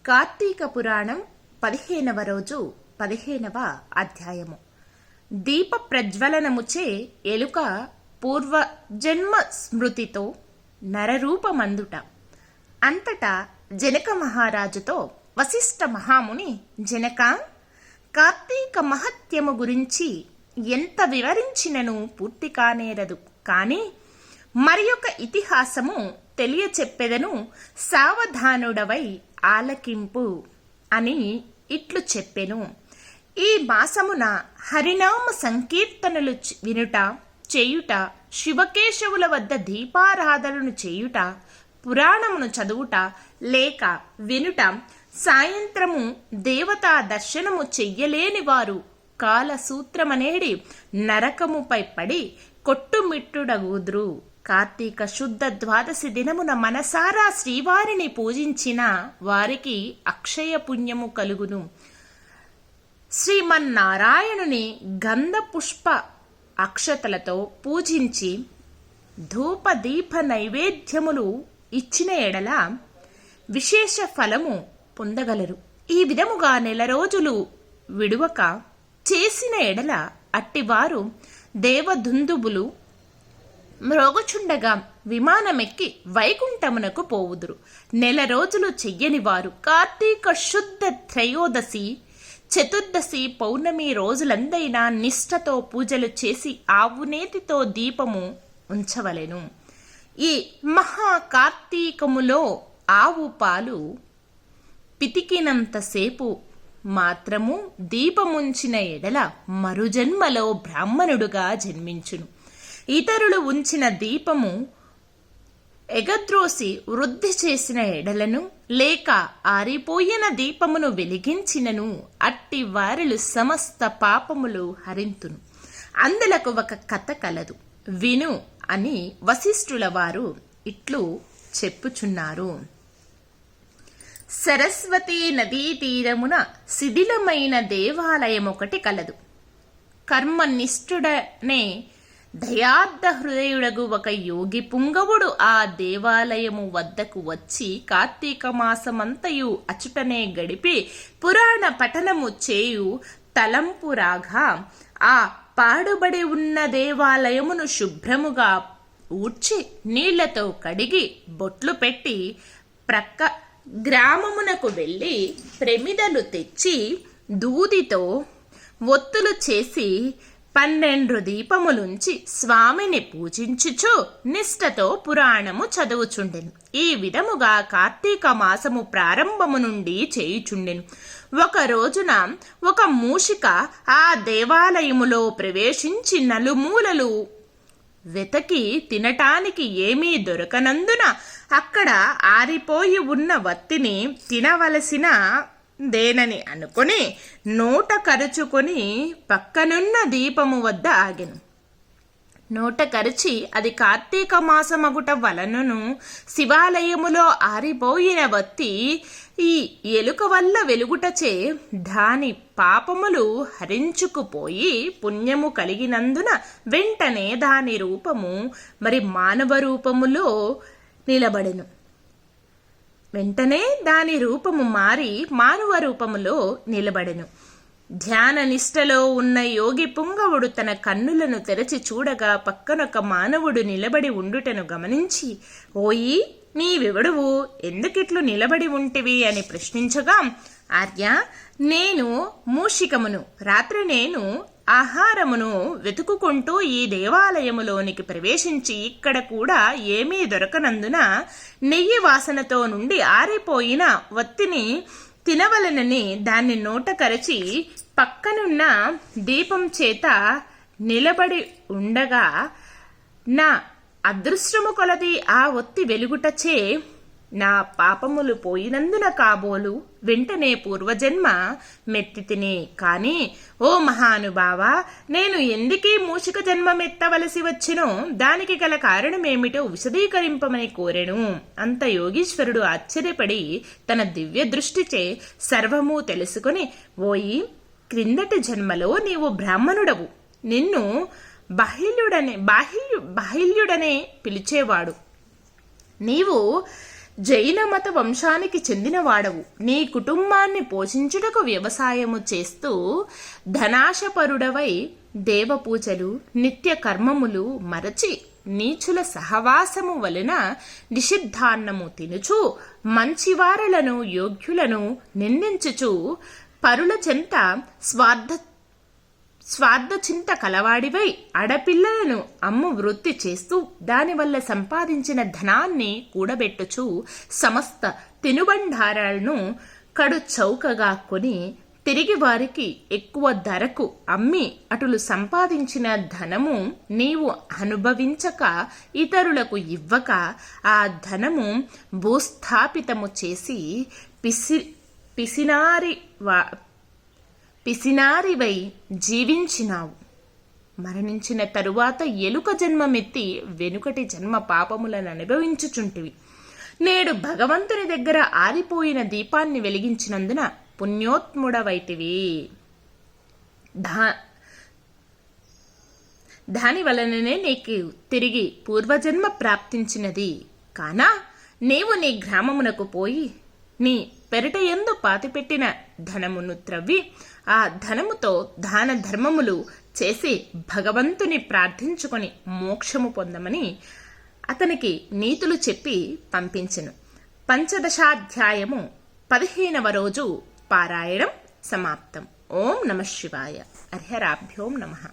కార్తీక పురాణం 15వ రోజు 15వ అధ్యాయము. దీప ప్రజ్వలనముచే ఎలుక పూర్వజన్మ స్మృతితో నరరూపమందుట. అంతటా జనక మహారాజుతో వశిష్ఠ మహాముని, జనక, కార్తీక మహత్యము గురించి ఎంత వివరించినను పూర్తి కానేరదు. కాని మరి ఒక ఇతిహాసము తెలియచెప్పెదను, సావధానుడవై ఆలకింపు అని ఇట్లు చెప్పెను. ఈ మాసమున హరినామ సంకీర్తనలు వినుట, చేయుట, శివకేశవుల వద్ద దీపారాధనను చేయుట, పురాణమును చదువుట లేక వినుట, సాయంత్రము దేవతా దర్శనము చెయ్యలేని వారు కాలసూత్రమనేడి నరకముపై పడి కొట్టుమిట్టుడగుదురు. కార్తీక శుద్ధ ద్వాదశి దినమున మనసారా శ్రీవారిని పూజించిన వారికి అక్షయ పుణ్యము కలుగును. శ్రీమన్నారాయణుని గంధ పుష్ప అక్షతలతో పూజించి ధూప దీప నైవేద్యములు ఇచ్చిన ఎడల విశేష ఫలము పొందగలరు. ఈ విధముగా 1 రోజులు విడువక చేసిన ఎడల అట్టివారు దేవదుందుబులు మ్రోగచుండగా విమానమెక్కి వైకుంఠమునకు పోవుదురు. 1 రోజులు చెయ్యని వారు కార్తీక శుద్ధ త్రయోదశి, చతుర్దశి, పౌర్ణమి రోజులందైనా నిష్ఠతో పూజలు చేసి ఆవునేతితో దీపము ఉంచవలెను. ఈ మహా కార్తీకములో ఆవు పాలు పితికినంతసేపు మాత్రము దీపముంచిన ఎడల మరుజన్మలో బ్రాహ్మణుడుగా జన్మించును. ఇతరులు ఉంచిన దీపము ఎగద్రోసి వృద్ధి చేసిన ఎడలను లేక ఆరిపోయిన దీపమును వెలిగించినను అట్టి వారిలు సమస్త పాపములు హరింతును. అందులకు ఒక కథ కలదు, విను అని వశిష్ఠుల వారు ఇట్లు చెప్పుచున్నారు. సరస్వతీ నదీ తీరమున శిథిలమైన దేవాలయమొకటి కలదు. కర్మనిష్ఠుడనే దయార్థ హృదయుడగు ఒక యోగి పుంగవుడు ఆ దేవాలయము వద్దకు వచ్చి కార్తీక మాసమంతయు అచుటనే గడిపి పురాణ పఠనము చేయు తలంపు రాగా ఆ పాడుబడి ఉన్న దేవాలయమును శుభ్రముగా ఊడ్చి నీళ్లతో కడిగి బొట్లు పెట్టి ప్రక్క గ్రామమునకు వెళ్ళి ప్రమిదలు తెచ్చి దూదితో ఒత్తులు చేసి 12 దీపములుంచి స్వామిని పూజించుచు నిష్ఠతో పురాణము చదువుచుండెను. ఈ విధముగా కార్తీక మాసము ప్రారంభము నుండి చేయుచుండెను. ఒక రోజున ఒక మూషిక ఆ దేవాలయములో ప్రవేశించి నలుమూలలు వెతకి తినటానికి ఏమీ దొరకనందున అక్కడ ఆరిపోయి ఉన్న వత్తిని తినవలసిన దేనని అనుకుని నోట కరుచుకొని పక్కనున్న దీపము వద్ద ఆగెను. నోట కరిచి అది కార్తీక మాసమగుట వలనను శివాలయములో ఆరిపోయిన వత్తి ఈ ఎలుక వల్ల వెలుగుటచే దాని పాపములు హరించుకుపోయి పుణ్యము కలిగినందున వెంటనే దాని రూపము మరి మానవ రూపములో నిలబడెను. వెంటనే దాని రూపము మారి మానవ రూపములో నిలబడెను. ధ్యాన నిష్టలో ఉన్న యోగి పుంగవుడు తన కన్నులను తెరచి చూడగా పక్కనొక మానవుడు నిలబడి ఉండుటను గమనించి, ఓయి, నీవెవడువు, ఎందుకిట్లు నిలబడి ఉంటివి అని ప్రశ్నించగా, ఆర్య, నేను మూషికమును. రాత్రి నేను ఆహారమును వెతుకుకుంటూ ఈ దేవాలయములోనికి ప్రవేశించి ఇక్కడ కూడా ఏమీ దొరకనందున నెయ్యి వాసనతో నుండి ఆరిపోయిన వత్తిని తినవలనని దాన్ని నోట కరచి పక్కనున్న దీపం చేత నిలబడి ఉండగా నా అదృష్టము కొలది ఆ ఒత్తి వెలుగుటచే నా పాపములు పోయినందున కాబోలు వెంటనే పూర్వజన్మ మెత్తితిని. కాని ఓ మహానుభావ, నేను ఎందుకీ మూషిక జన్మమెత్తవలసి వచ్చినో దానికి గల కారణమేమిటో విశదీకరింపమని కోరెను. అంత యోగీశ్వరుడు ఆశ్చర్యపడి తన దివ్య దృష్టిచే సర్వము తెలుసుకుని, ఓయి, క్రిందటి జన్మలో నీవు బ్రాహ్మణుడవు. నిన్ను బాహిల్యుడనే పిలిచేవాడు. నీవు జైన మత వంశానికి చెందినవాడవు. నీ కుటుంబాన్ని పోషించుటకు వ్యవసాయము చేస్తూ ధనాశపరుడవై దేవపూజలు నిత్య కర్మములు మరచి నీచుల సహవాసము వలన నిషిద్ధాన్నము తినుచు మంచివారలను యోగ్యులను నిందించుచు పరుల చెంత స్వార్థచింత కలవాడివై ఆడపిల్లలను అమ్ము వృత్తి చేస్తూ దానివల్ల సంపాదించిన ధనాన్ని కూడబెట్టుచు సమస్త తినుబండారాలను కడు చౌకగా కొని తిరిగి వారికి ఎక్కువ ధరకు అమ్మి అటులు సంపాదించిన ధనము నీవు అనుభవించక ఇతరులకు ఇవ్వక ఆ ధనము భూస్థాపితము చేసి పిసినారివై జీవించినావు. మరణించిన తరువాత ఎలుక జన్మమెత్తి వెనుకటి జన్మ పాపములను అనుభవించుచుంటివి. నేడు భగవంతుని దగ్గర ఆరిపోయిన దీపాన్ని వెలిగించినందున పుణ్యోత్ముడవైతివి. దాని వలననే నీకు తిరిగి పూర్వజన్మ ప్రాప్తించినది. కానా నీవు నీ గ్రామమునకు పోయి నీ పెరటయందు పాతిపెట్టిన ధనమును త్రవ్వి ఆ ధనముతో దాన ధర్మములు చేసి భగవంతుని ప్రార్థించుకొని మోక్షము పొందమని అతనికి నీతులు చెప్పి పంపించెను. 15వ అధ్యాయము 15వ రోజు పారాయణం సమాప్తం. ఓం నమః శివాయ. అర్హరాభ్యోం నమః.